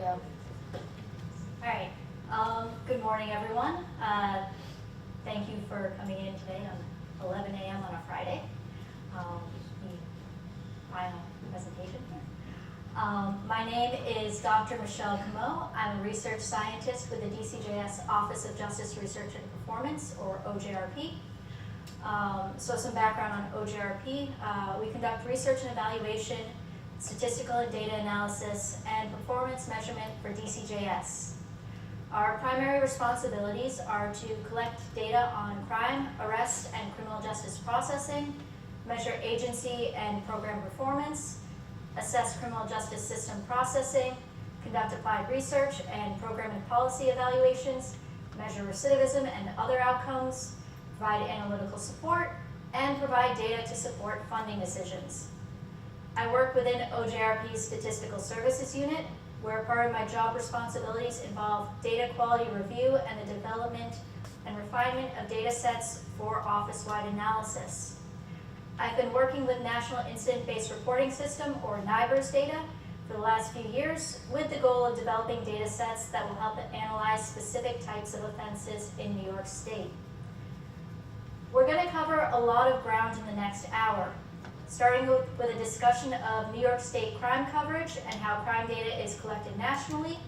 go. All right. Good morning, everyone. Thank you for coming in today on 11 a.m. on a Friday. The final presentation here. My name is Dr. Michelle Camo. I'm a research scientist with the DCJS Office of Justice Research and Performance, or OJRP. So some background on OJRP. We conduct research and evaluation, statistical and data analysis, and performance measurement for DCJS. Our primary responsibilities are to collect data on crime, arrest, and criminal justice processing, measure agency and program performance, assess criminal justice system processing, conduct applied research and program and policy evaluations, measure recidivism and other outcomes, provide analytical support, and provide data to support funding decisions. I work within OJRP's Statistical Services Unit, where part of my job responsibilities involve data quality review and the development and refinement of data sets for office-wide analysis. I've been working with National Incident-Based Reporting System, or NIBRS data, for the last few years, with the goal of developing data sets that will help analyze specific types of offenses in New York State. We're going to cover a lot of ground in the next hour, starting with a discussion of New York State crime coverage and how crime data is collected nationally.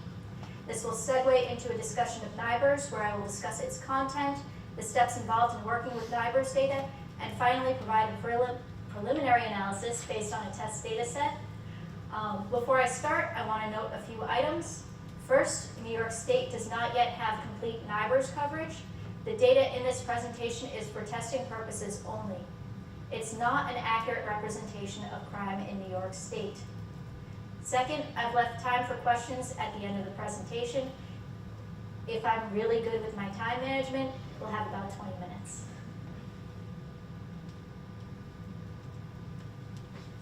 This will segue into a discussion of NIBRS, where I will discuss its content, the steps involved in working with NIBRS data, and finally provide a preliminary analysis based on a test data set. Before I start, I want to note a few items. First, New York State does not yet have complete NIBRS coverage. The data in this presentation is for testing purposes only. It's not an accurate representation of crime in New York State. Second, I've left time for questions at the end of the presentation. If I'm really good with my time management, we'll have about 20 minutes.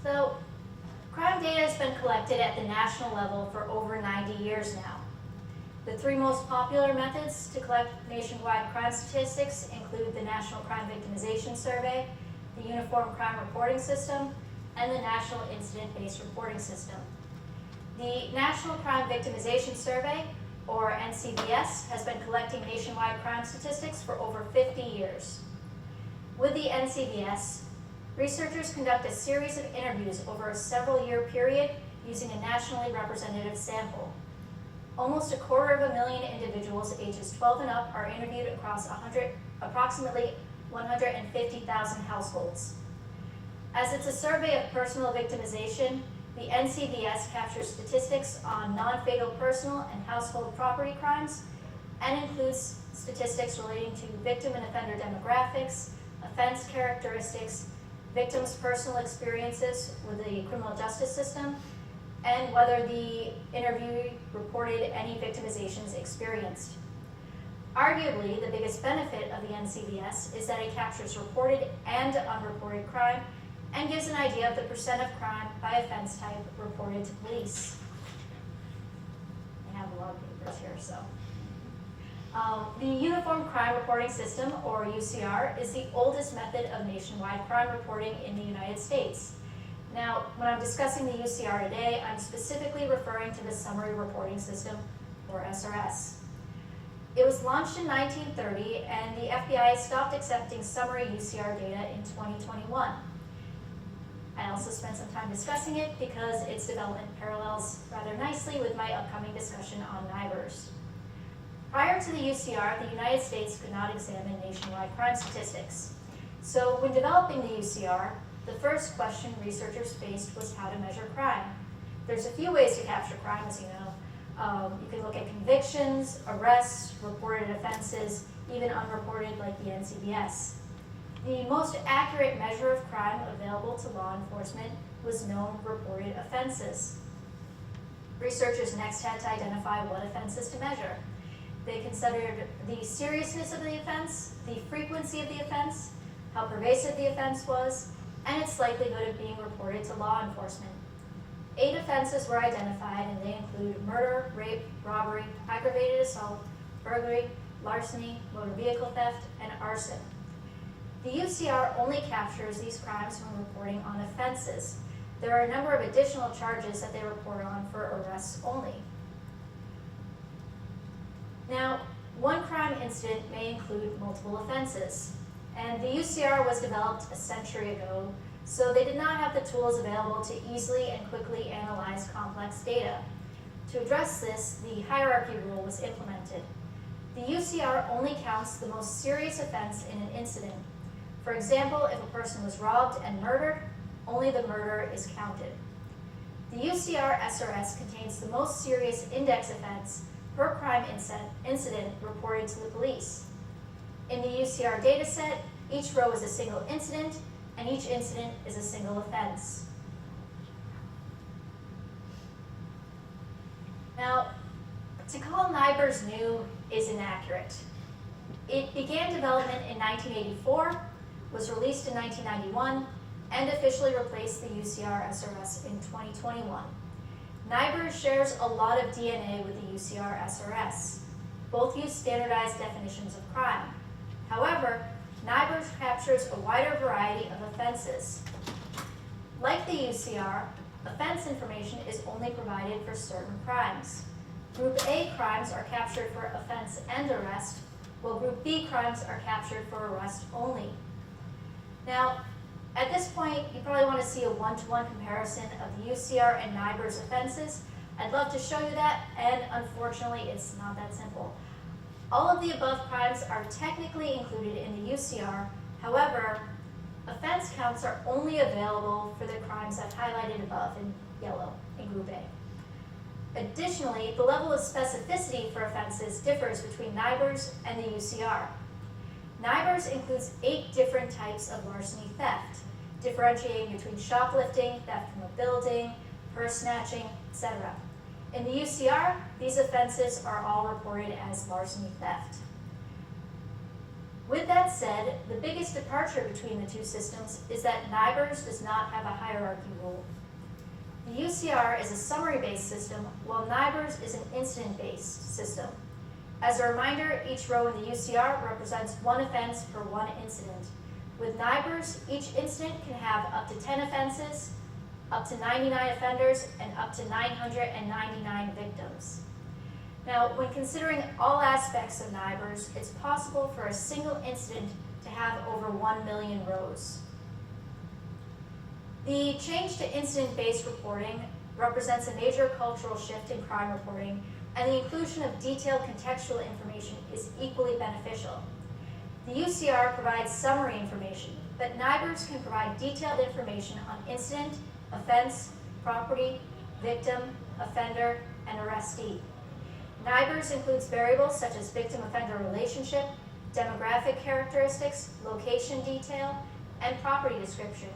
So, crime data has been collected at the national level for over 90 years now. The three most popular methods to collect nationwide crime statistics include the National Crime Victimization Survey, the Uniform Crime Reporting System, and the National Incident-Based Reporting System. The National Crime Victimization Survey, or NCVS, has been collecting nationwide crime statistics for over 50 years. With the NCVS, researchers conduct a series of interviews over a several-year period using a nationally representative sample. Almost 250,000 individuals ages 12 and up are interviewed across approximately 150,000 households. As it's a survey of personal victimization, the NCVS captures statistics on non-fatal personal and household property crimes and includes statistics relating to victim and offender demographics, offense characteristics, victims' personal experiences with the criminal justice system, and whether the interviewee reported any victimizations experienced. Arguably, the biggest benefit of the NCVS is that it captures reported and unreported crime and gives an idea of the percent of crime by offense type reported to police. I have a lot of papers here, so. The Uniform Crime Reporting System, or UCR, is the oldest method of nationwide crime reporting in the United States. Now, when I'm discussing the UCR today, I'm specifically referring to the Summary Reporting System, or SRS. It was launched in 1930, and the FBI stopped accepting summary UCR data in 2021. I also spent some time discussing it because its development parallels rather nicely with my upcoming discussion on NIBRS. Prior to the UCR, the United States could not examine nationwide crime statistics. So when developing the UCR, the first question researchers faced was how to measure crime. There's a few ways to capture crime, as you know. You can look at convictions, arrests, reported offenses, even unreported like the NCVS. The most accurate measure of crime available to law enforcement was known reported offenses. Researchers next had to identify what offenses to measure. They considered the seriousness of the offense, the frequency of the offense, how pervasive the offense was, and its likelihood of being reported to law enforcement. 8 offenses were identified, and they include murder, rape, robbery, aggravated assault, burglary, larceny, motor vehicle theft, and arson. The UCR only captures these crimes when reporting on offenses. There are a number of additional charges that they report on for arrests only. Now, one crime incident may include multiple offenses, and the UCR was developed a century ago, so they did not have the tools available to easily and quickly analyze complex data. To address this, the hierarchy rule was implemented. The UCR only counts the most serious offense in an incident. For example, if a person was robbed and murdered, only the murder is counted. The UCR SRS contains the most serious index offense per crime incident reported to the police. In the UCR dataset, each row is a single incident, and each incident is a single offense. Now, to call NIBRS new is inaccurate. It began development in 1984, was released in 1991, and officially replaced the UCR SRS in 2021. NIBRS shares a lot of DNA with the UCR SRS. Both use standardized definitions of crime. However, NIBRS captures a wider variety of offenses. Like the UCR, offense information is only provided for certain crimes. Group A crimes are captured for offense and arrest, while Group B crimes are captured for arrest only. Now, at this point, you probably want to see a one-to-one comparison of the UCR and NIBRS offenses. I'd love to show you that, and unfortunately, it's not that simple. All of the above crimes are technically included in the UCR. However, offense counts are only available for the crimes I've highlighted above in yellow in Group A. Additionally, the level of specificity for offenses differs between NIBRS and the UCR. NIBRS includes 8 different types of larceny theft, differentiating between shoplifting, theft from a building, purse snatching, etc. In the UCR, these offenses are all reported as larceny theft. With that said, the biggest departure between the two systems is that NIBRS does not have a hierarchy rule. The UCR is a summary-based system, while NIBRS is an incident-based system. As a reminder, each row in the UCR represents one offense per one incident. With NIBRS, each incident can have up to 10 offenses, up to 99 offenders, and up to 999 victims. Now, when considering all aspects of NIBRS, it's possible for a single incident to have over 1 million rows. The change to incident-based reporting represents a major cultural shift in crime reporting, and the inclusion of detailed contextual information is equally beneficial. The UCR provides summary information, but NIBRS can provide detailed information on incident, offense, property, victim, offender, and arrestee. NIBRS includes variables such as victim-offender relationship, demographic characteristics, location detail, and property description,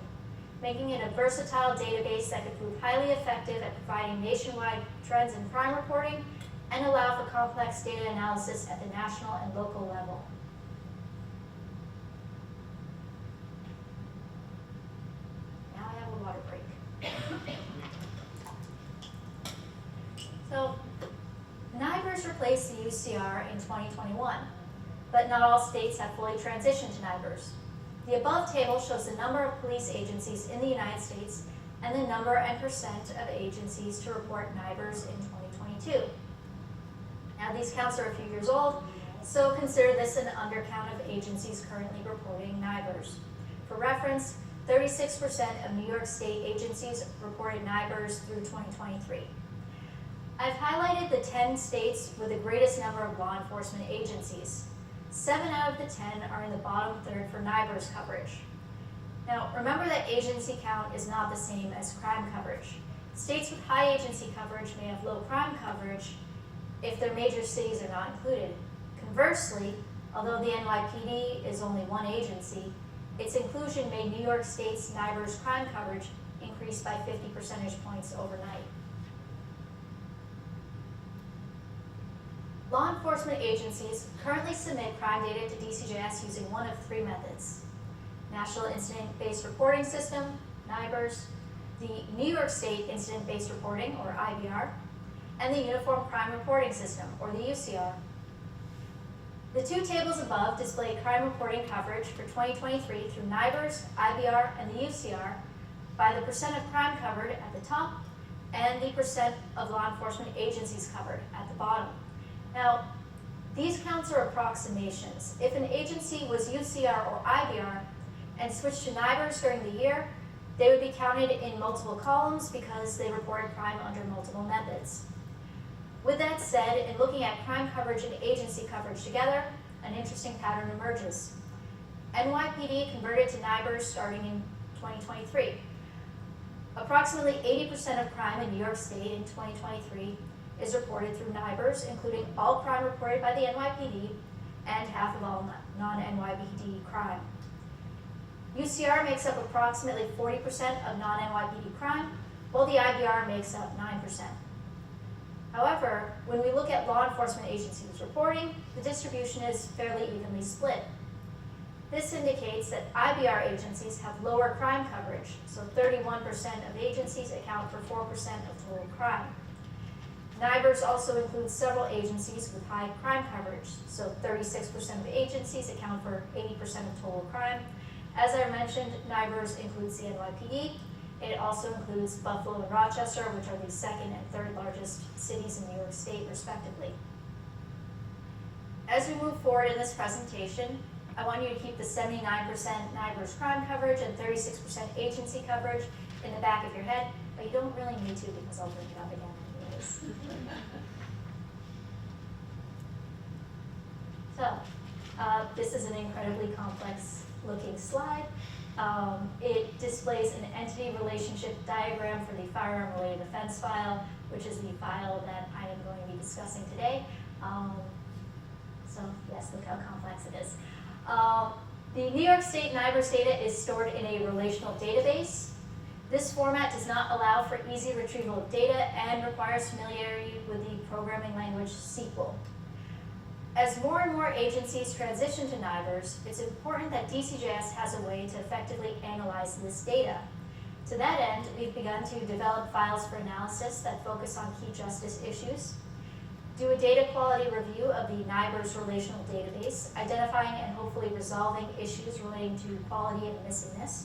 making it a versatile database that could prove highly effective at providing nationwide trends in crime reporting and allow for complex data analysis at the national and local level. Now I have a water break. So, NIBRS replaced the UCR in 2021, but not all states have fully transitioned to NIBRS. The above table shows the number of police agencies in the United States and the number and percent of agencies to report NIBRS in 2022. Now, these counts are a few years old, so consider this an undercount of agencies currently reporting NIBRS. For reference, 36% of New York State agencies reported NIBRS through 2023. I've highlighted the 10 states with the greatest number of law enforcement agencies. 7 out of the 10 are in the bottom third for NIBRS coverage. Now, remember that agency count is not the same as crime coverage. States with high agency coverage may have low crime coverage if their major cities are not included. Conversely, although the NYPD is only one agency, its inclusion made New York State's NIBRS crime coverage increase by 50 percentage points overnight. Law enforcement agencies currently submit crime data to DCJS using one of 3 methods: National Incident-Based Reporting System, NIBRS, the New York State Incident-Based Reporting, or IBR, and the Uniform Crime Reporting System, or the UCR. The 2 tables above display crime reporting coverage for 2023 through NIBRS, IBR, and the UCR by the percent of crime covered at the top and the percent of law enforcement agencies covered at the bottom. Now, These counts are approximations. If an agency was UCR or IBR and switched to NIBRS during the year, they would be counted in multiple columns because they reported crime under multiple methods. With that said, in looking at crime coverage and agency coverage together, an interesting pattern emerges. NYPD converted to NIBRS starting in 2023. Approximately 80% of crime in New York State in 2023 is reported through NIBRS, including all crime reported by the NYPD and half of all non-NYPD crime. UCR makes up approximately 40% of non-NYPD crime, while the IBR makes up 9%. However, when we look at law enforcement agencies reporting, the distribution is fairly evenly split. This indicates that IBR agencies have lower crime coverage, so 31% of agencies account for 4% of total crime. NIBRS also includes several agencies with high crime coverage, so 36% of agencies account for 80% of total crime. As I mentioned, NIBRS includes the NYPD. It also includes Buffalo and Rochester, which are the second and third largest cities in New York State, respectively. As we move forward in this presentation, I want you to keep the 79% NIBRS crime coverage and 36% agency coverage in the back of your head, but you don't really need to because I'll bring it up again anyways. So, this is an incredibly complex looking slide. It displays an entity relationship diagram for the firearm-related offense file, which is the file that I am going to be discussing today. So yes, look how complex it is. The New York State NIBRS data is stored in a relational database. This format does not allow for easy retrieval of data and requires familiarity with the programming language SQL. As more and more agencies transition to NIBRS, it's important that DCJS has a way to effectively analyze this data. To that end, we've begun to develop files for analysis that focus on key justice issues, do a data quality review of the NIBRS relational database, identifying and hopefully resolving issues relating to quality and missingness,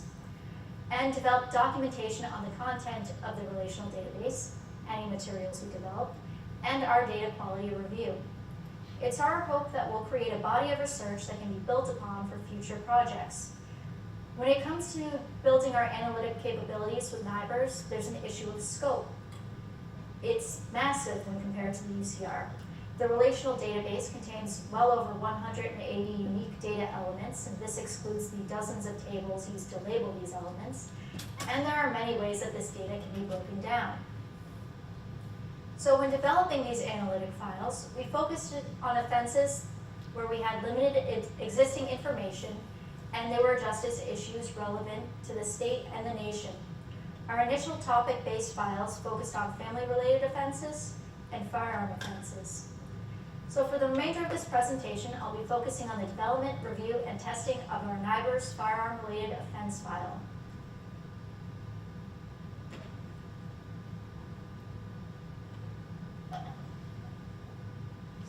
and develop documentation on the content of the relational database, any materials we develop, and our data quality review. It's our hope that we'll create a body of research that can be built upon for future projects. When it comes to building our analytic capabilities with NIBRS, there's an issue of scope. It's massive when compared to the UCR. The relational database contains well over 180 unique data elements, and this excludes the dozens of tables used to label these elements. And there are many ways that this data can be broken down. So when developing these analytic files, we focused on offenses where we had limited existing information and there were justice issues relevant to the state and the nation. Our initial topic-based files focused on family-related offenses and firearm offenses. So for the remainder of this presentation, I'll be focusing on the development, review, and testing of our NIBRS firearm-related offense file.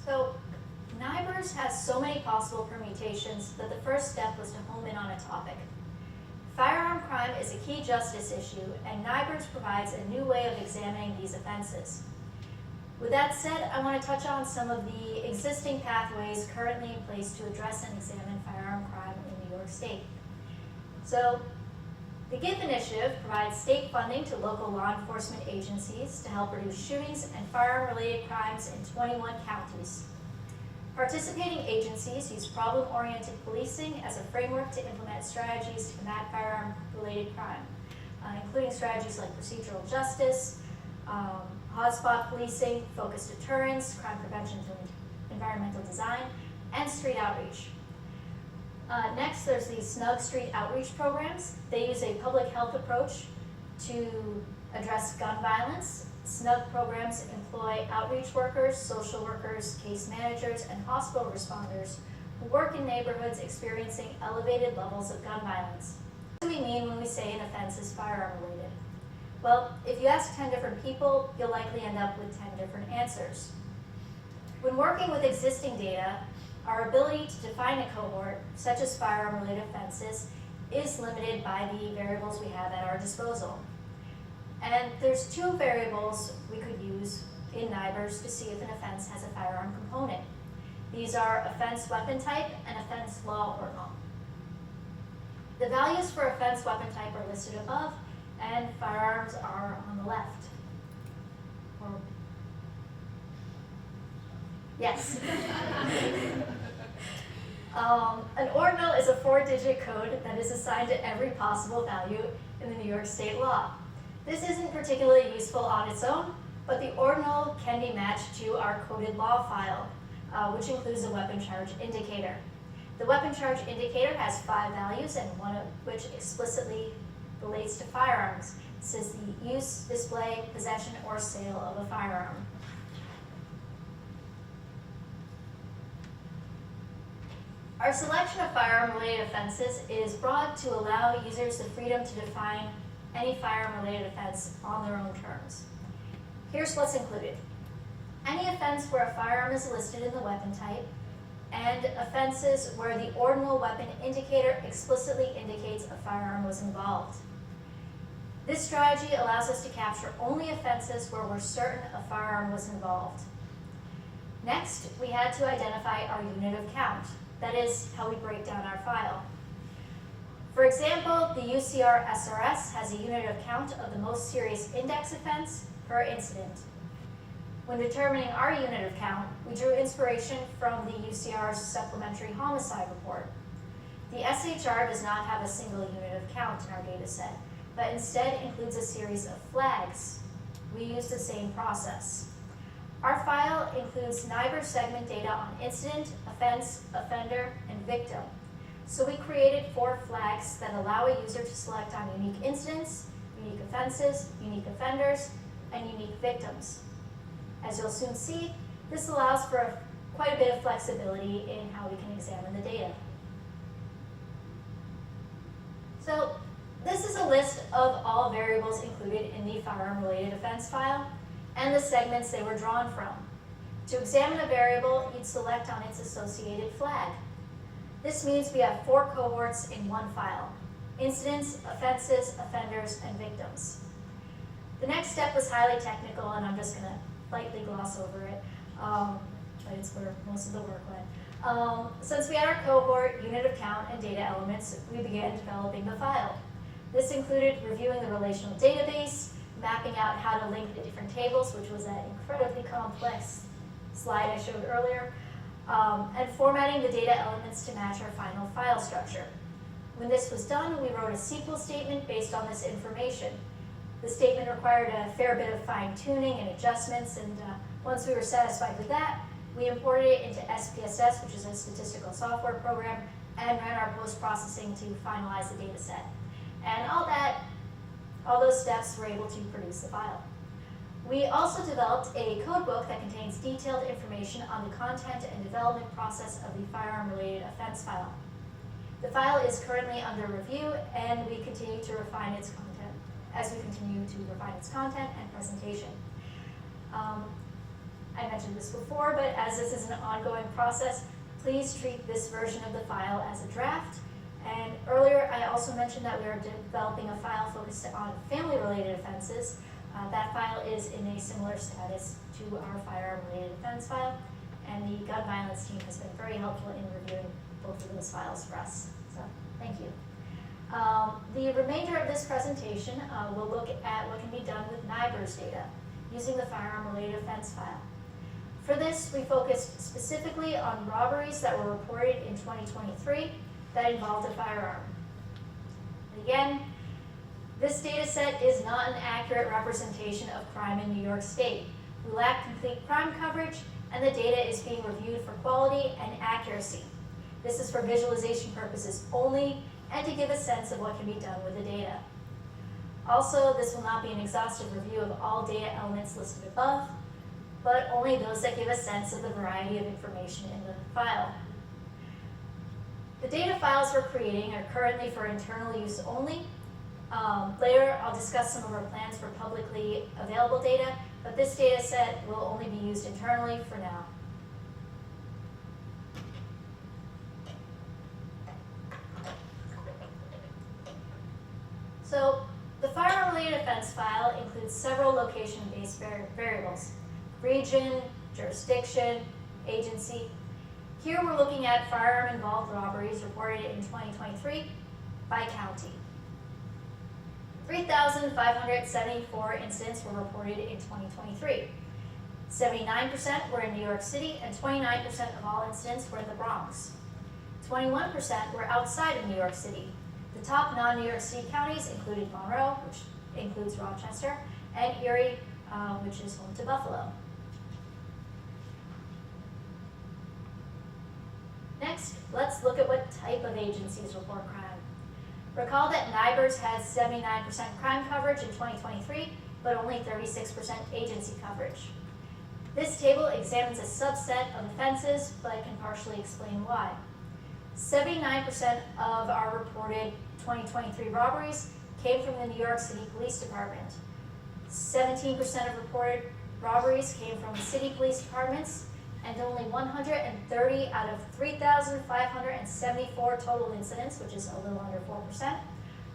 So NIBRS has so many possible permutations that the first step was to home in on a topic. Firearm crime is a key justice issue, and NIBRS provides a new way of examining these offenses. With that said, I want to touch on some of the existing pathways currently in place to address and examine firearm crime in New York State. So, the GIF initiative provides state funding to local law enforcement agencies to help reduce shootings and firearm-related crimes in 21 counties. Participating agencies use problem-oriented policing as a framework to implement strategies to combat firearm-related crime, including strategies like procedural justice, hotspot policing, focused deterrence, crime prevention through environmental design, and street outreach. Next, there's the Snug Street Outreach programs. They use a public health approach to address gun violence. Snug programs employ outreach workers, social workers, case managers, and hospital responders who work in neighborhoods experiencing elevated levels of gun violence. What do we mean when we say an offense is firearm related? Well, if you ask 10 different people, you'll likely end up with 10 different answers. When working with existing data, our ability to define a cohort, such as firearm-related offenses, is limited by the variables we have at our disposal. And there's two variables we could use in NIBRS to see if an offense has a firearm component. These are offense weapon type and offense law ordinal. The values for offense weapon type are listed above, and firearms are on the left. Yes. An ordinal is a 4-digit code that is assigned to every possible value in the New York State law. This isn't particularly useful on its own, but the ordinal can be matched to our coded law file, which includes a weapon charge indicator. The weapon charge indicator has 5 values, and one of which explicitly relates to firearms. It says the use, display, possession, or sale of a firearm. Our selection of firearm-related offenses is broad to allow users the freedom to define any firearm-related offense on their own terms. Here's what's included. Any offense where a firearm is listed in the weapon type, and offenses where the ordinal weapon indicator explicitly indicates a firearm was involved. This strategy allows us to capture only offenses where we're certain a firearm was involved. Next, we had to identify our unit of count. That is how we break down our file. For example, the UCR SRS has a unit of count of the most serious index offense per incident. When determining our unit of count, we drew inspiration from the UCR's supplementary homicide report. The SHR does not have a single unit of count in our data set, but instead includes a series of flags. We use the same process. Our file includes NIBRS segment data on incident, offense, offender, and victim. So we created 4 flags that allow a user to select on unique incidents, unique offenses, unique offenders, and unique victims. As you'll soon see, this allows for quite a bit of flexibility in how we can examine the data. So this is a list of all variables included in the firearm-related offense file and the segments they were drawn from. To examine a variable, you'd select on its associated flag. This means we have 4 cohorts in one file: incidents, offenses, offenders, and victims. The next step was highly technical, and I'm just going to lightly gloss over it, but it's where most of the work went. Since we had our cohort, unit of count, and data elements, we began developing the file. This included reviewing the relational database, mapping out how to link the different tables, which was that incredibly complex slide I showed earlier, and formatting the data elements to match our final file structure. When this was done, we wrote a SQL statement based on this information. The statement required a fair bit of fine-tuning and adjustments, and once we were satisfied with that, we imported it into SPSS, which is a statistical software program, and ran our post-processing to finalize the data set. And all those steps were able to produce the file. We also developed a codebook that contains detailed information on the content and development process of the firearm-related offense file. The file is currently under review, and we continue to refine its content and presentation. I mentioned this before, but as this is an ongoing process, please treat this version of the file as a draft. And earlier, I also mentioned that we are developing a file focused on family-related offenses. That file is in a similar status to our firearm-related offense file, and the gun violence team has been very helpful in reviewing both of those files for us. So, thank you. The remainder of this presentation will look at what can be done with NIBRS data using the firearm-related offense file. For this, we focused specifically on robberies that were reported in 2023 that involved a firearm. And again, this data set is not an accurate representation of crime in New York State. We lack complete crime coverage, and the data is being reviewed for quality and accuracy. This is for visualization purposes only, and to give a sense of what can be done with the data. Also, this will not be an exhaustive review of all data elements listed above, but only those that give a sense of the variety of information in the file. The data files we're creating are currently for internal use only. Later, I'll discuss some of our plans for publicly available data, but this data set will only be used internally for now. So, the firearm-related offense file includes several location-based variables: region, jurisdiction, agency. Here we're looking at firearm-involved robberies reported in 2023 by county. 3,574 incidents were reported in 2023. 79% were in New York City, and 29% of all incidents were in the Bronx. 21% were outside of New York City. The top non-New York City counties included Monroe, which includes Rochester, and Erie, which is home to Buffalo. Next, let's look at what type of agencies report crime. Recall that NIBRS had 79% crime coverage in 2023, but only 36% agency coverage. This table examines a subset of offenses, but can partially explain why. 79% of our reported 2023 robberies came from the New York City Police Department. 17% of reported robberies came from city police departments, and only 130 out of 3,574 total incidents, which is a little under 4%,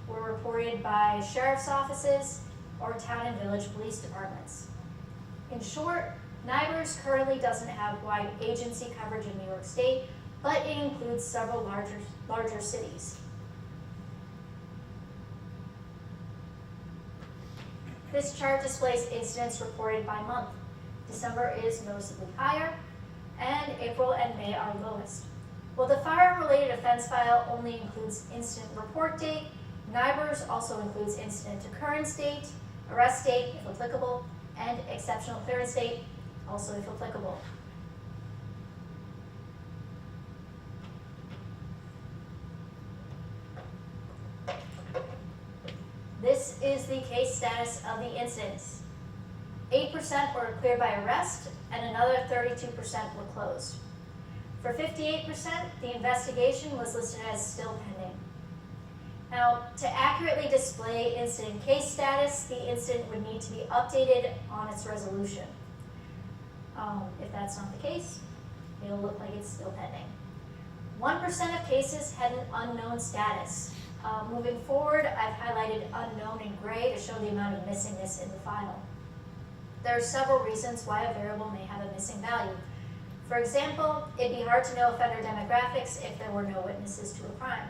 were reported by sheriff's offices or town and village police departments. In short, NIBRS currently doesn't have wide agency coverage in New York State, but it includes several larger cities. This chart displays incidents reported by month. December is noticeably higher, and April and May are lowest. While the firearm-related offense file only includes incident report date, NIBRS also includes incident occurrence date, arrest date, if applicable, and exceptional clearance date, also if applicable. This is the case status of the incidents. 8% were cleared by arrest, and another 32% were closed. For 58%, the investigation was listed as still pending. Now, to accurately display incident case status, the incident would need to be updated on its resolution. If that's not the case, it'll look like it's still pending. 1% of cases had an unknown status. Moving forward, I've highlighted unknown in gray to show the amount of missingness in the file. There are several reasons why a variable may have a missing value. For example, it'd be hard to know offender demographics if there were no witnesses to a crime.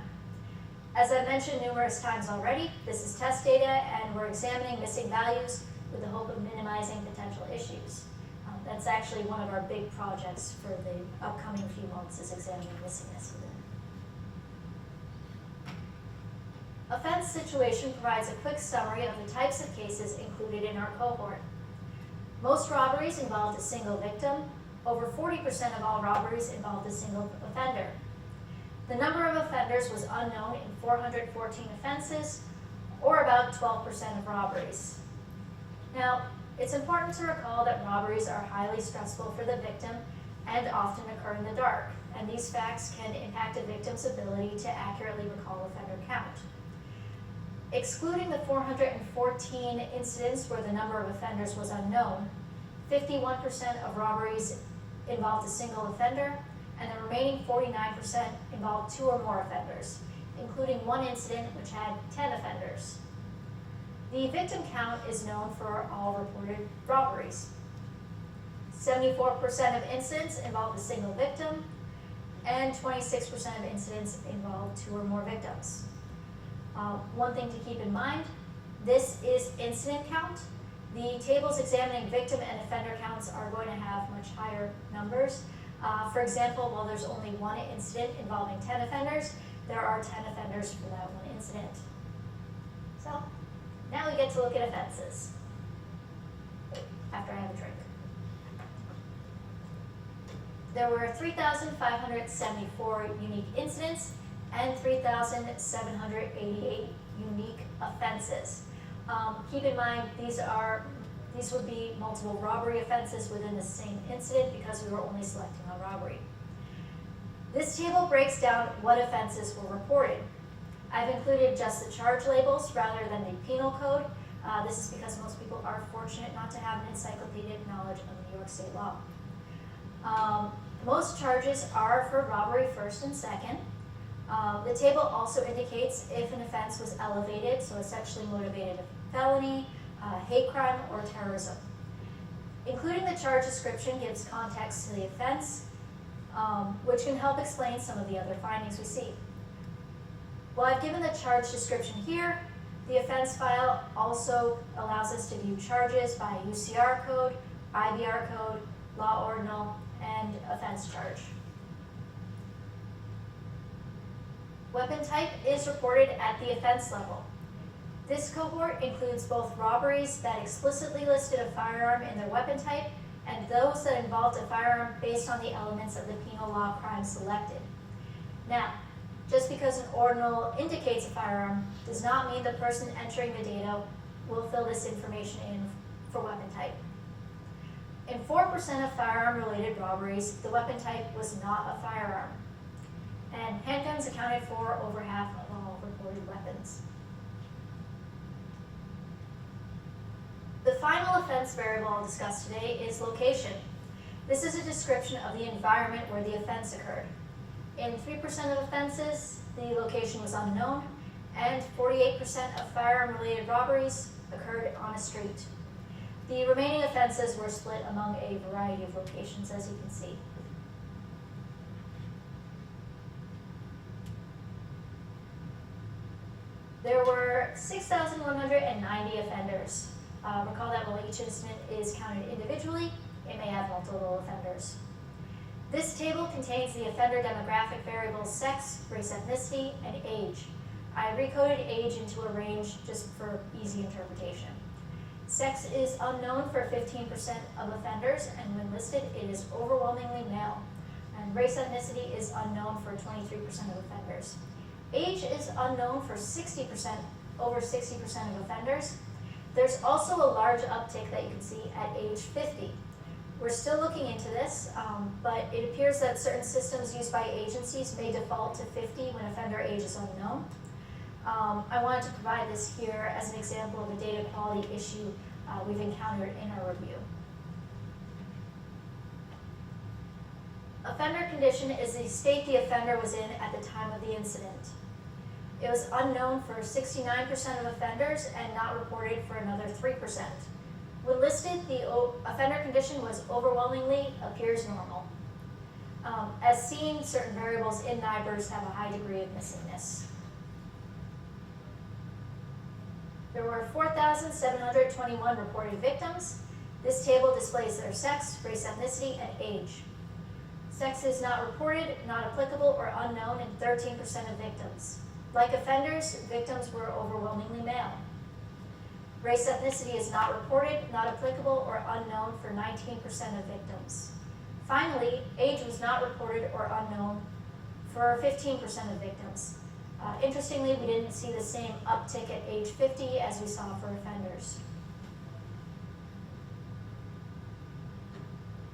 As I've mentioned numerous times already, this is test data, and we're examining missing values with the hope of minimizing potential issues. That's actually one of our big projects for the upcoming few months, is examining missingness within. Offense situation provides a quick summary of the types of cases included in our cohort. Most robberies involved a single victim. Over 40% of all robberies involved a single offender. The number of offenders was unknown in 414 offenses, or about 12% of robberies. Now, it's important to recall that robberies are highly stressful for the victim and often occur in the dark, and these facts can impact a victim's ability to accurately recall offender count. Excluding the 414 incidents where the number of offenders was unknown, 51% of robberies involved a single offender, and the remaining 49% involved 2 or more offenders, including one incident which had 10 offenders. The victim count is known for all reported robberies. 74% of incidents involved a single victim, and 26% of incidents involved 2 or more victims. One thing to keep in mind, this is incident count. The tables examining victim and offender counts are going to have much higher numbers. For example, while there's only one incident involving 10 offenders, there are 10 offenders for that one incident. So, now we get to look at offenses, after I have a drink. There were 3,574 unique incidents and 3,788 unique offenses. Keep in mind, these would be multiple robbery offenses within the same incident because we were only selecting a robbery. This table breaks down what offenses were reported. I've included just the charge labels rather than the penal code. This is because most people are fortunate not to have an encyclopedic knowledge of New York State law. Most charges are for robbery first and second. The table also indicates if an offense was elevated, so a sexually motivated felony, hate crime, or terrorism. Including the charge description gives context to the offense, which can help explain some of the other findings we see. Well, I've given the charge description here. The offense file also allows us to view charges by UCR code, IBR code, law ordinal, and offense charge. Weapon type is reported at the offense level. This cohort includes both robberies that explicitly listed a firearm in their weapon type and those that involved a firearm based on the elements of the penal law crime selected. Now, just because an ordinal indicates a firearm does not mean the person entering the data will fill this information in for weapon type. In 4% of firearm-related robberies, the weapon type was not a firearm, and handguns accounted for over half of all reported weapons. The final offense variable I'll discuss today is location. This is a description of the environment where the offense occurred. In 3% of offenses, the location was unknown, and 48% of firearm-related robberies occurred on a street. The remaining offenses were split among a variety of locations, as you can see. There were 6,190 offenders. Recall that while each incident is counted individually, it may have multiple offenders. This table contains the offender demographic variables sex, race, ethnicity, and age. I recoded age into a range just for easy interpretation. Sex is unknown for 15% of offenders, and when listed, it is overwhelmingly male. And race ethnicity is unknown for 23% of offenders. Age is unknown for over 60% of offenders. There's also a large uptick that you can see at age 50. We're still looking into this, but it appears that certain systems used by agencies may default to 50 when offender age is unknown. I wanted to provide this here as an example of a data quality issue we've encountered in our review. Offender condition is the state the offender was in at the time of the incident. It was unknown for 69% of offenders and not reported for another 3%. When listed, the offender condition was overwhelmingly appears normal. As seen, certain variables in NIBRS have a high degree of missingness. There were 4,721 reported victims. This table displays their sex, race, ethnicity, and age. Sex is not reported, not applicable, or unknown in 13% of victims. Like offenders, victims were overwhelmingly male. Race ethnicity is not reported, not applicable, or unknown for 19% of victims. Finally, age was not reported or unknown for 15% of victims. Interestingly, we didn't see the same uptick at age 50 as we saw for offenders.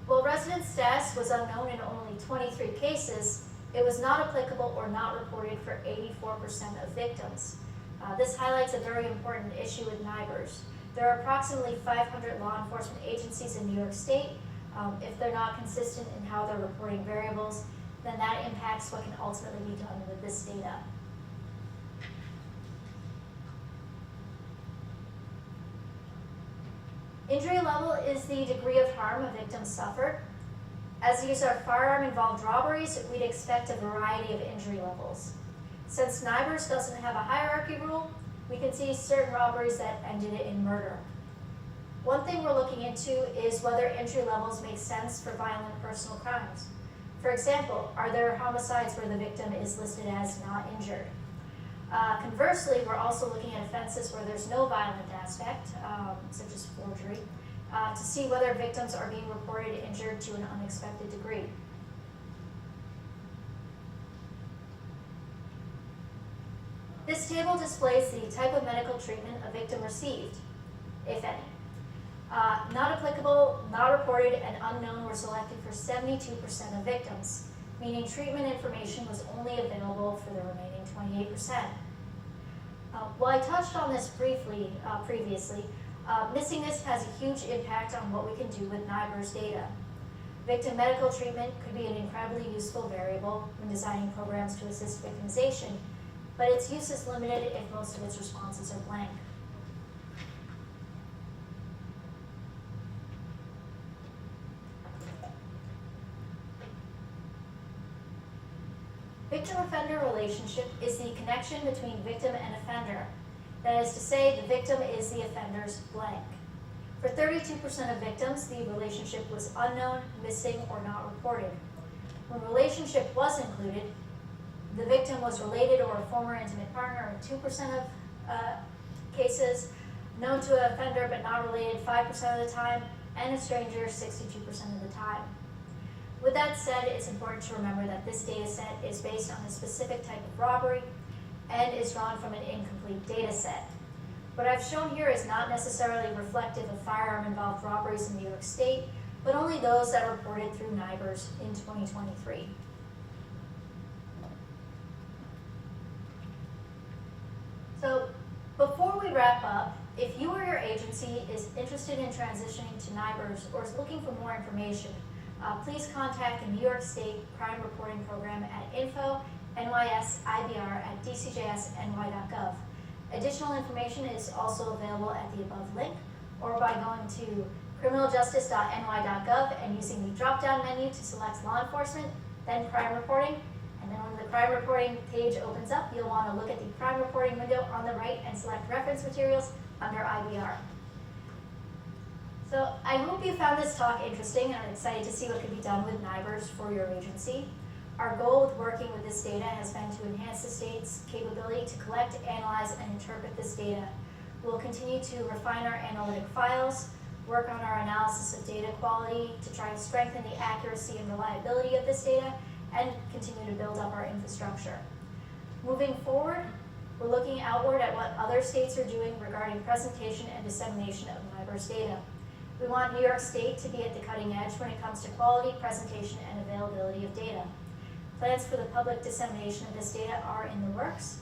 While resident status was unknown in only 23 cases, it was not applicable or not reported for 84% of victims. This highlights a very important issue with NIBRS. There are approximately 500 law enforcement agencies in New York State. If they're not consistent in how they're reporting variables, then that impacts what can ultimately be done with this data. Injury level is the degree of harm a victim suffered. As these are firearm-involved robberies, we'd expect a variety of injury levels. Since NIBRS doesn't have a hierarchy rule, we can see certain robberies that ended in murder. One thing we're looking into is whether injury levels make sense for violent personal crimes. For example, are there homicides where the victim is listed as not injured? Conversely, we're also looking at offenses where there's no violent aspect, such as forgery, to see whether victims are being reported injured to an unexpected degree. This table displays the type of medical treatment a victim received, if any. Not applicable, not reported, and unknown were selected for 72% of victims, meaning treatment information was only available for the remaining 28%. While I touched on this briefly previously, missingness has a huge impact on what we can do with NIBRS data. Victim medical treatment could be an incredibly useful variable when designing programs to assist victimization, but its use is limited if most of its responses are blank. Victim-offender relationship is the connection between victim and offender. That is to say, the victim is the offender's blank. For 32% of victims, the relationship was unknown, missing, or not reported. When relationship was included, the victim was related or a former intimate partner in 2% of cases, known to an offender but not related 5% of the time, and a stranger 62% of the time. With that said, it's important to remember that this data set is based on a specific type of robbery and is drawn from an incomplete data set. What I've shown here is not necessarily reflective of firearm-involved robberies in New York State, but only those that are reported through NIBRS in 2023. So, before we wrap up, if you or your agency is interested in transitioning to NIBRS or is looking for more information, please contact the New York State Crime Reporting Program at info.nysibr@dcjsny.gov. Additional information is also available at the above link or by going to criminaljustice.ny.gov and using the drop-down menu to select law enforcement, then crime reporting, and then when the crime reporting page opens up, you'll want to look at the crime reporting window on the right and select reference materials under IBR. So I hope you found this talk interesting and are excited to see what could be done with NIBRS for your agency. Our goal with working with this data has been to enhance the state's capability to collect, analyze, and interpret this data. We'll continue to refine our analytic files, work on our analysis of data quality to try to strengthen the accuracy and reliability of this data, and continue to build up our infrastructure. Moving forward, we're looking outward at what other states are doing regarding presentation and dissemination of NIBRS data. We want New York State to be at the cutting edge when it comes to quality, presentation, and availability of data. Plans for the public dissemination of this data are in the works,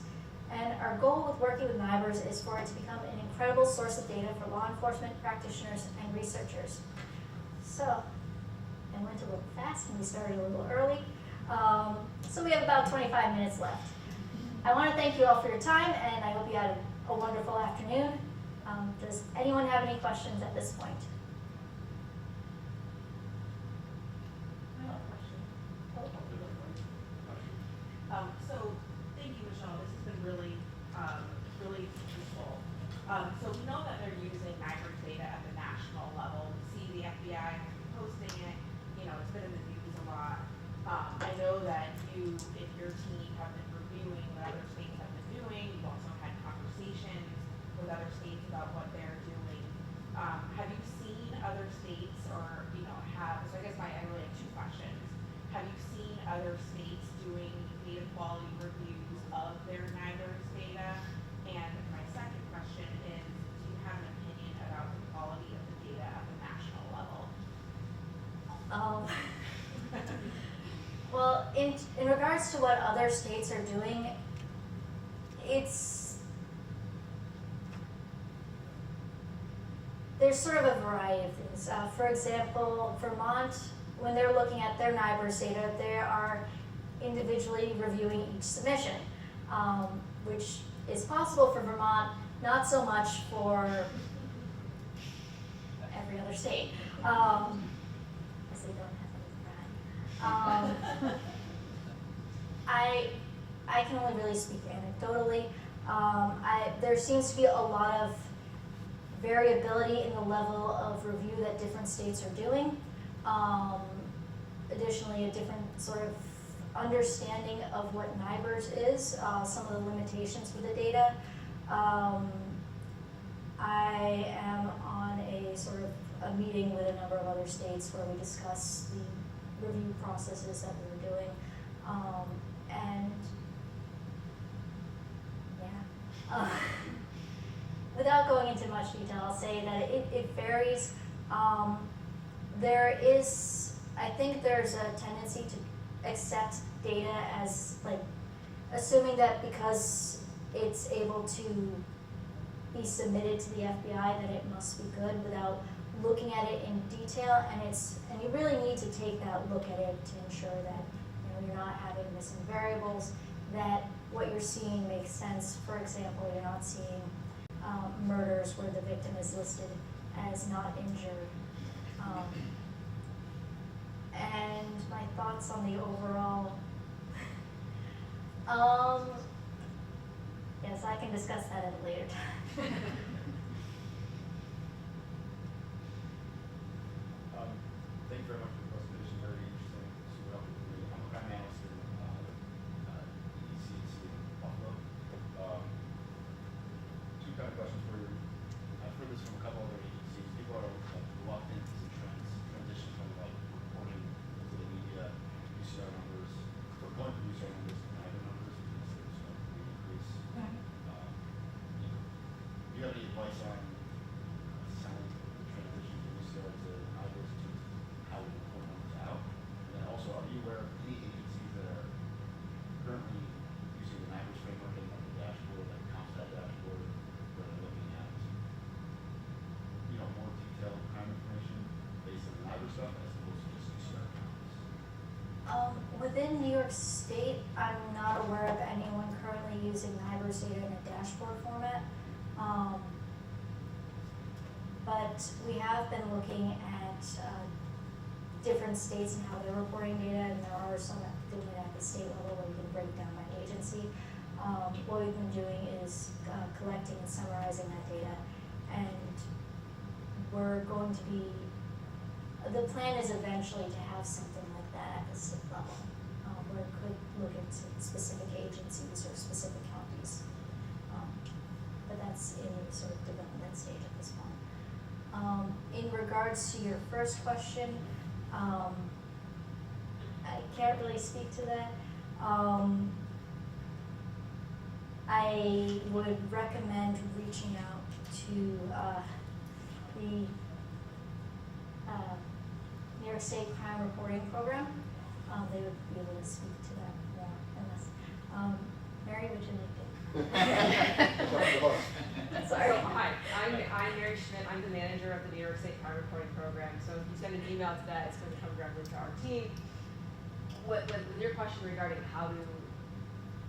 and our goal with working with NIBRS is for it to become an incredible source of data for law enforcement practitioners and researchers. So, I went a little fast and we started a little early, so we have about 25 minutes left. I want to thank you all for your time, and I hope you had a wonderful afternoon. Does anyone have any questions at this point? So thank you, Michelle. This has been really, really useful. So we know that they're using NIBRS data at the national level. We see the FBI posting it. You know, it's been in the news a lot. I know that you and your team have been reviewing what other states have been doing. You've also had conversations with other states about what they're doing. Have you seen other states, or so I guess I really have two questions. Have you seen other states doing data quality reviews of their NIBRS data? And my second question is, do you have an opinion about the quality of the data at the national level? Well, in regards to what other states are doing, there's sort of a variety of things. For example, Vermont, when they're looking at their NIBRS data, they are individually reviewing each submission, which is possible for Vermont, not so much for every other state. As they don't have any crime. I can only really speak anecdotally. There seems to be a lot of variability in the level of review that different states are doing. Additionally, a different sort of understanding of what NIBRS is, some of the limitations with the data. I am on a sort of a meeting with a number of other states where we discuss the review processes that we were doing. And yeah. Without going into much detail, I'll say that it varies. I think there's a tendency to accept data as, like, assuming that because it's able to be submitted to the FBI that it must be good without looking at it in detail, and you really need to take that look at it to ensure that you're not having missing variables, that what you're seeing makes sense. For example, you're not seeing murders where the victim is listed as not injured. And my thoughts on the overall, Yes, I can discuss that at a later time. Thank you very much for the presentation, very interesting, super helpful for me. I'm a crime analyst in EDC in Buffalo. Two kind of questions for you. I've heard this from a couple other agencies. People are reluctant to transition from reporting to the media, UCR numbers, or going from UCR numbers to NIBRS numbers because there's going to be an increase. Do you have any advice on selling the transition from UCR to NIBRS to how we report numbers out? And then also, are you aware of any agencies that are currently using the NIBRS framework and like the dashboard, like CompStat dashboard, where they're looking at, more detailed crime information based on the NIBRS stuff as opposed to just UCR counts? Within New York State, I'm not aware of anyone currently using NIBRS data in a dashboard format. But we have been looking at different states and how they're reporting data, and there are some that doing it at the state level where you can break down by agency. What we've been doing is collecting and summarizing that data, and we're going to be, the plan is eventually to have something like that at the state level, where it could look at specific agencies or specific counties. But that's in sort of development stage at this point. In regards to your first question, I can't really speak to that. I would recommend reaching out to the New York State Crime Reporting Program. They would be able to speak to that more than us. Mary, would you like to? Sorry. So, hi, I'm Mary Schmidt. I'm the manager of the New York State Crime Reporting Program. So if you send an email to that, it's going to come directly to our team. With your question regarding how to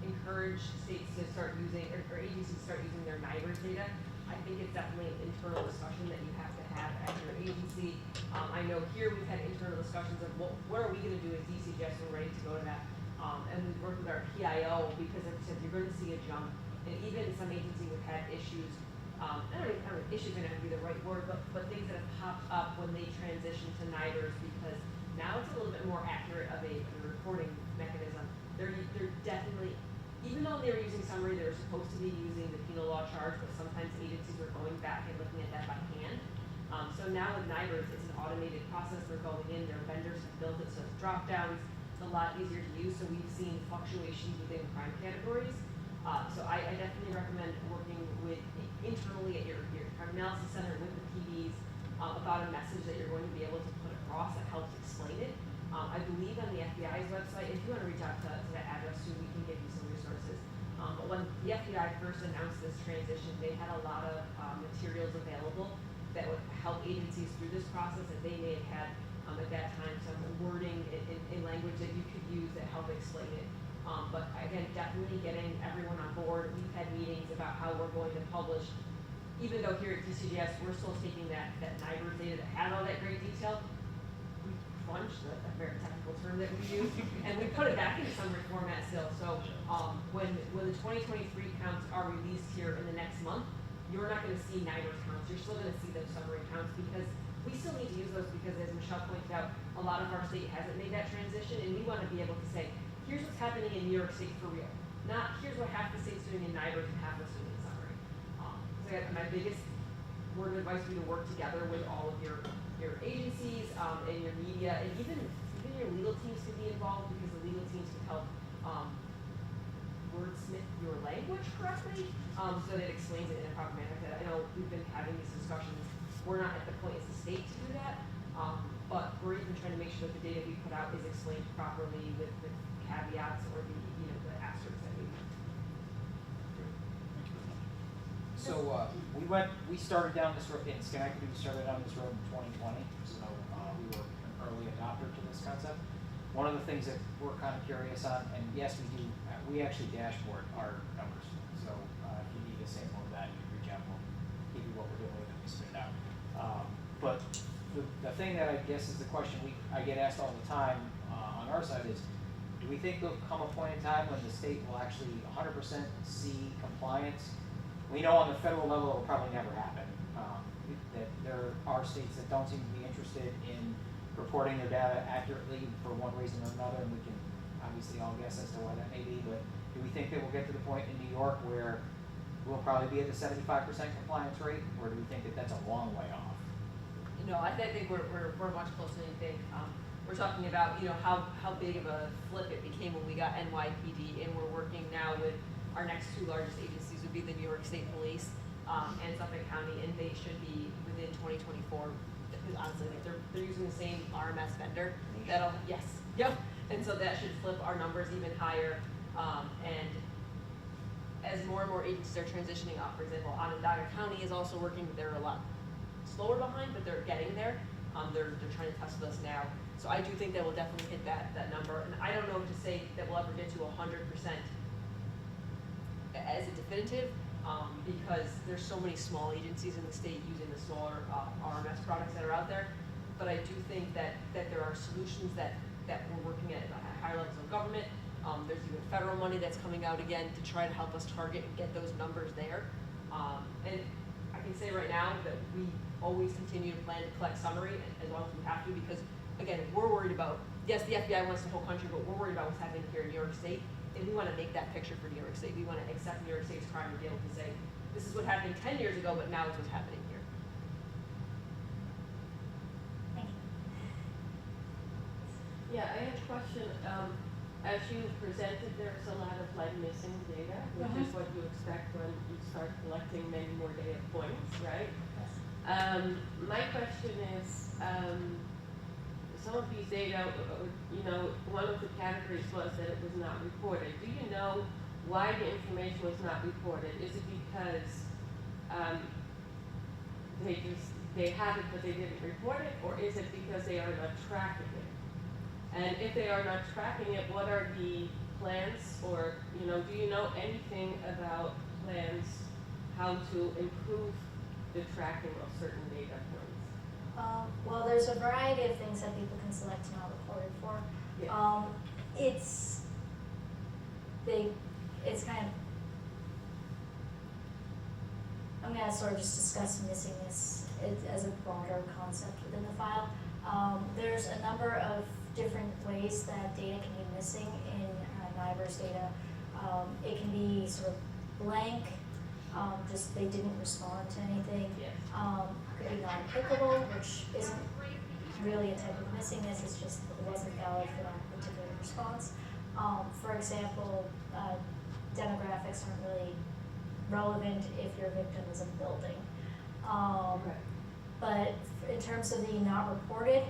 encourage states to start using, or agencies to start using their NIBRS data, I think it's definitely an internal discussion that you have to have at your agency. I know here we've had internal discussions of what are we going to do as DCGS when we're ready to go to that. And we've worked with our PIO because it said you're going to see a jump. And even some agencies have had issues, I don't know, issues may not be the right word, but things that have popped up when they transition to NIBRS because now it's a little bit more accurate of a reporting mechanism. They're definitely, even though they're using summary, they're supposed to be using the penal law charge, but sometimes agencies are going back and looking at that by hand. So now with NIBRS, it's an automated process. They're going in, their vendors have built it, so it's drop downs. It's a lot easier to use, so we've seen fluctuations within crime categories. So I definitely recommend working with internally at your crime analysis center with the PDs about a message that you're going to be able to put across that helps explain it. I believe on the FBI's website, if you want to reach out to that address too, we can give you some resources. But when the FBI first announced this transition, they had a lot of materials available that would help agencies through this process, and they may have had at that time some wording in language that you could use that help explain it. But again, definitely getting everyone on board. We've had meetings about how we're going to publish, even though here at DCGS, we're still taking that NIBRS data that had all that great detail. We crunched that very technical term that we use, and we put it back into summary format still. So when the 2023 counts are released here in the next month, you're not going to see NIBRS counts. You're still going to see those summary counts because we still need to use those because, as Michelle pointed out, a lot of our state hasn't made that transition, and we want to be able to say, here's what's happening in New York State for real. Not here's what half the state's doing in NIBRS and half the doing in summary. So my biggest word of advice would be to work together with all of your agencies and your media, and even your legal teams can be involved because the legal teams can help wordsmith your language correctly so that it explains it in a proper manner. I know we've been having these discussions. We're not at the point as a state to do that, but we're even trying to make sure that the data we put out is explained properly with caveats or the asterisks that we use. So we started down this road in Schenectady. We started down this road in 2020. So we were an early adopter to this concept. One of the things that we're kind of curious on, and yes, we do. We actually dashboard our numbers. So if you need a sample of that, you can reach out. We'll give you what we're doing with it. We spit it out. But the thing that I guess is the question I get asked all the time on our side is, Do we think there'll come a point in time when the state will actually 100% see compliance? We know on the federal level it will probably never happen. That there are states that don't seem to be interested in reporting their data accurately for one reason or another, and we can obviously all guess as to why that may be, but do we think that we'll get to the point in New York where we'll probably be at the 75% compliance rate, or do we think that that's a long way off? No, I think we're much closer than you think. We're talking about, you know, how big of a flip it became when we got NYPD, and we're working now with our next two largest agencies would be the New York State Police and Suffolk County, and they should be within 2024. Because honestly, like they're using the same RMS vendor. Yep. And so that should flip our numbers even higher. And as more and more agencies are transitioning off, for example, Onondaga County is also working. They're a lot slower behind, but they're getting there. They're trying to test with us now. So I do think that we'll definitely hit that number. And I don't know to say that we'll ever get to 100% as a definitive, because there's so many small agencies in the state using the smaller RMS products that are out there. But I do think that there are solutions that we're working at higher levels of government. There's even federal money that's coming out again to try to help us target and get those numbers there. And I can say right now that we always continue to plan to collect summary as long as we have to, because again, we're worried about, yes, the FBI wants the whole country, but we're worried about what's happening here in New York State, and we want to make that picture for New York State. We want to accept New York State's crime and be able to say, this is what happened 10 years ago, but now it's what's happening here. Thank you. Yeah, I have a question. As you presented, there's a lot of like missing data, which is what you expect when you start collecting many more data points, right? My question is, some of these data, you know, one of the categories was that it was not reported. Do you know why the information was not reported? Is it because they have it but they didn't report it, or is it because they are not tracking it? And if they are not tracking it, what are the plans, or, you know, do you know anything about plans how to improve the tracking of certain data points? Well, there's a variety of things that people can select not reported for. Yeah. It's kind of, I'm going to sort of just discuss missingness as a broader concept within the file. There's a number of different ways that data can be missing in NIBRS data. It can be sort of blank, just they didn't respond to anything. Yes. Could be non-applicable, which isn't really a type of missingness, it's just it wasn't valid for that particular response. For example, demographics aren't really relevant if your victim is a building. But in terms of the not reported,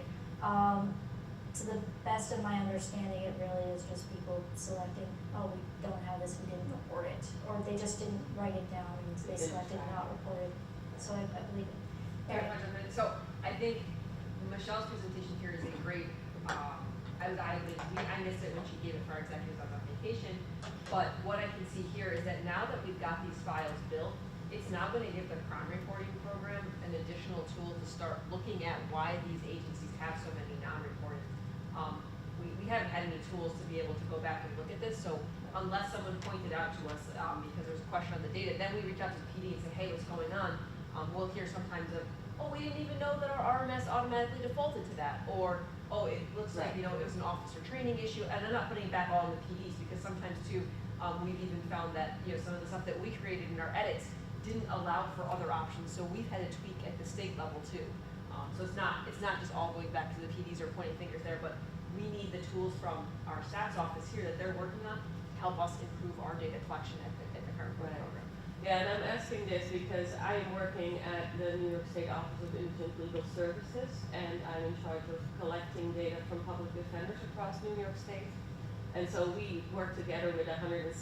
to the best of my understanding, it really is just people selecting, oh, we don't have this, we didn't report it. Or they just didn't write it down and they selected not reported. So I believe it. So I think Michelle's presentation here is a great, I missed it when she gave it for our executives on vacation, but what I can see here is that now that we've got these files built, it's now going to give the crime reporting program an additional tool to start looking at why these agencies have so many non-reported. We haven't had any tools to be able to go back and look at this, so unless someone pointed out to us because there's a question on the data, then we reach out to the PD and say, hey, what's going on? We'll hear sometimes of, oh, we didn't even know that our RMS automatically defaulted to that, or, oh, it looks like, you know, it was an officer training issue, and I'm not putting it back all on the PDs, because sometimes too, we've even found that, you know, some of the stuff that we created in our edits didn't allow for other options, so we've had to tweak at the state level too. So it's not just all going back to the PDs or pointing fingers there, but we need the tools from our stats office here that they're working on to help us improve our data collection at the current program. Yeah, and I'm asking this because I am working at the New York State Office of Indigent Legal Services, and I'm in charge of collecting data from public defenders across New York State. And so we work together with 160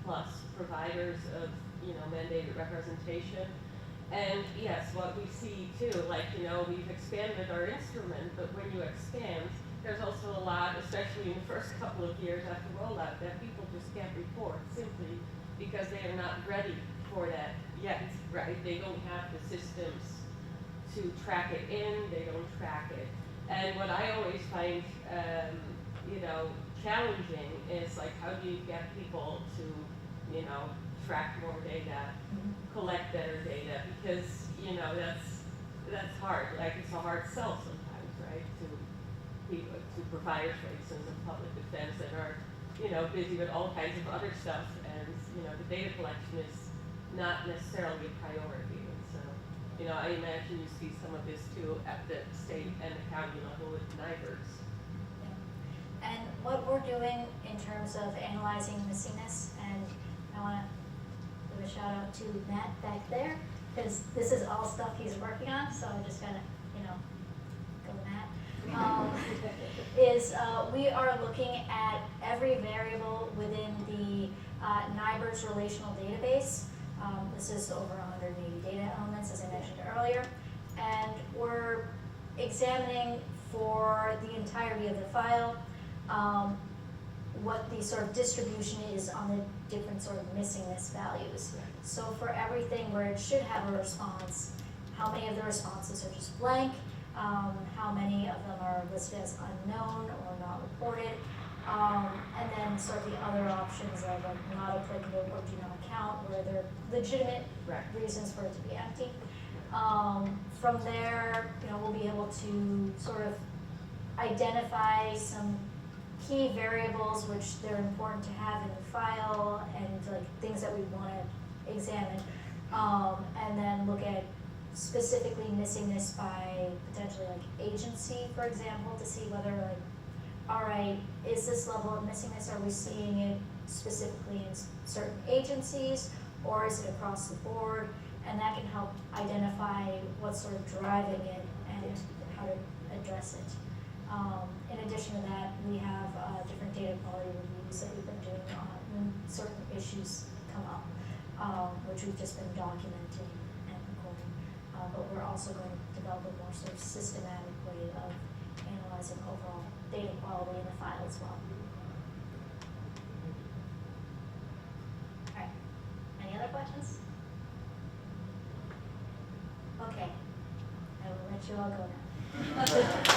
plus providers of, you know, mandated representation. And yes, what we see too, like, you know, we've expanded our instrument, but when you expand, there's also a lot, especially in the first couple of years after rollout, that people just can't report simply because they are not ready for that yet, right? They don't have the systems to track it in, they don't track it. And what I always find you know, challenging is like, how do you get people to, you know, track more data, collect better data, because, you know, that's hard, like, it's a hard sell sometimes, right, to people, to providers, for instance, of public defense that are, you know, busy with all kinds of other stuff, and, you know, the data collection is not necessarily a priority, and so, you know, I imagine you see some of this too at the state and the county level with NIBRS. And what we're doing in terms of analyzing missingness, and I want to give a shout out to Matt back there, because this is all stuff he's working on, so I'm just gonna, you know, go Matt. We are looking at every variable within the NIBRS relational database. This is over 180 data elements, as I mentioned earlier, and we're examining for the entirety of the file what the sort of distribution is on the different sort of missingness values. So for everything where it should have a response, how many of the responses are just blank, how many of them are listed as unknown or not reported, and then sort of the other options of like not applicable or do not count, where there are legitimate reasons for it to be empty. From there, you know, we'll be able to sort of identify some key variables which they're important to have in the file and like things that we want to examine, and then look at specifically missingness by potentially like agency, for example, to see whether like, all right, is this level of missingness, are we seeing it specifically in certain agencies, or is it across the board? And that can help identify what's sort of driving it and how to address it. In addition to that, we have different data quality reviews that we've been doing when certain issues come up, which we've just been documenting and recording. But we're also going to develop a more sort of systematic way of analyzing overall data quality in the file as well. All right, any other questions? Okay, I will let you all go now.